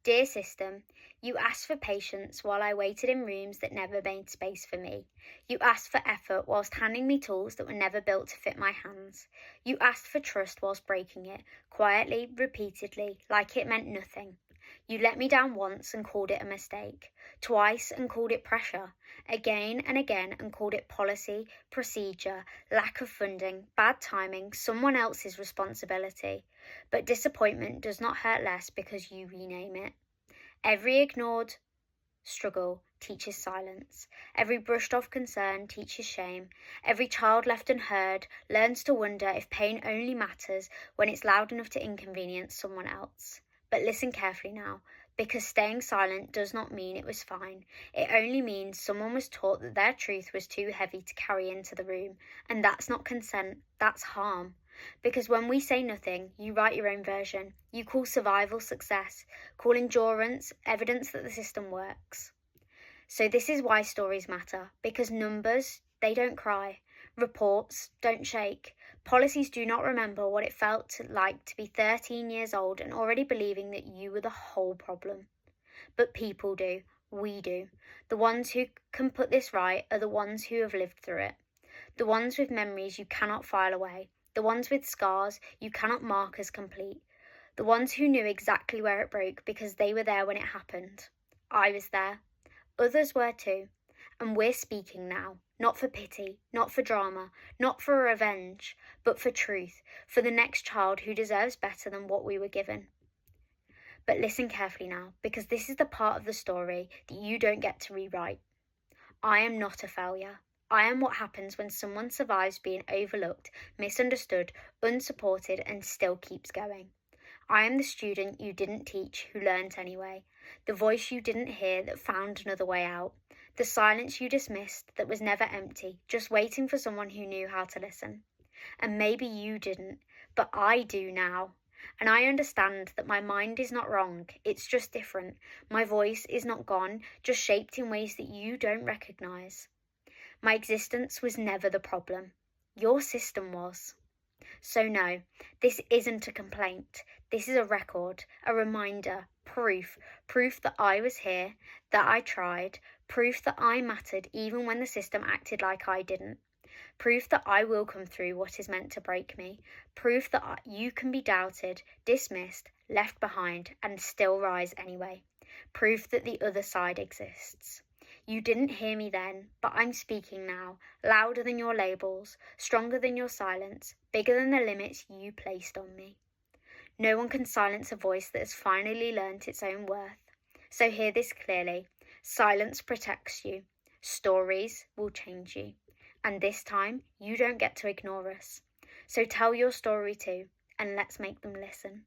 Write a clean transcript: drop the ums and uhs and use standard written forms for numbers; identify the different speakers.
Speaker 1: Dear system, you asked for patience while I waited in rooms that never made space for me. You asked for effort whilst handing me tools that were never built to fit my hands. You asked for trust whilst breaking it, quietly, repeatedly, like it meant nothing. You let me down once and called it a mistake, twice and called it pressure, again and again and called it policy, procedure, lack of funding, bad timing, someone else's responsibility. But disappointment does not hurt less because you rename it. Every ignored struggle teaches silence. Every brushed off concern teaches shame. Every child left unheard learns to wonder if pain only matters when it's loud enough to inconvenience someone else. But listen carefully now, because staying silent does not mean it was fine. It only means someone was taught that their truth was too heavy to carry into the room, and that's not consent, that's harm. Because when we say nothing, you write your own version. You call survival success, call endurance evidence that the system works. So this is why stories matter, because numbers, they don't cry. Reports don't shake. Policies do not remember what it felt like to be 13 years old and already believing that you were the whole problem. But people do. We do. The ones who can put this right are the ones who have lived through it. The ones with memories you cannot file away. The ones with scars you cannot mark as complete. The ones who knew exactly where it broke because they were there when it happened. I was there. Others were too. And we're speaking now, not for pity, not for drama, not for revenge, but for truth, for the next child who deserves better than what we were given. But listen carefully now, because this is the part of the story that you don't get to rewrite. I am not a failure. I am what happens when someone survives being overlooked, misunderstood, unsupported, and still keeps going. I am the student you didn't teach who learnt anyway, the voice you didn't hear that found another way out, the silence you dismissed that was never empty, just waiting for someone who knew how to listen. And maybe you didn't, but I do now. And I understand that my mind is not wrong, it's just different. My voice is not gone, just shaped in ways that you don't recognise. My existence was never the problem. Your system was. So no, this isn't a complaint. This is a record, a reminder, proof that I was here, that I tried, proof that I mattered even when the system acted like I didn't. Proof that I will come through what is meant to break me. Proof that you can be doubted, dismissed, left behind, and still rise anyway. Proof that the other side exists. You didn't hear me then, but I'm speaking now, louder than your labels, stronger than your silence, bigger than the limits you placed on me. No one can silence a voice that has finally learnt its own worth. So hear this clearly. Silence protects you. Stories will change you. And this time, you don't get to ignore us. So tell your story too, and let's make them listen.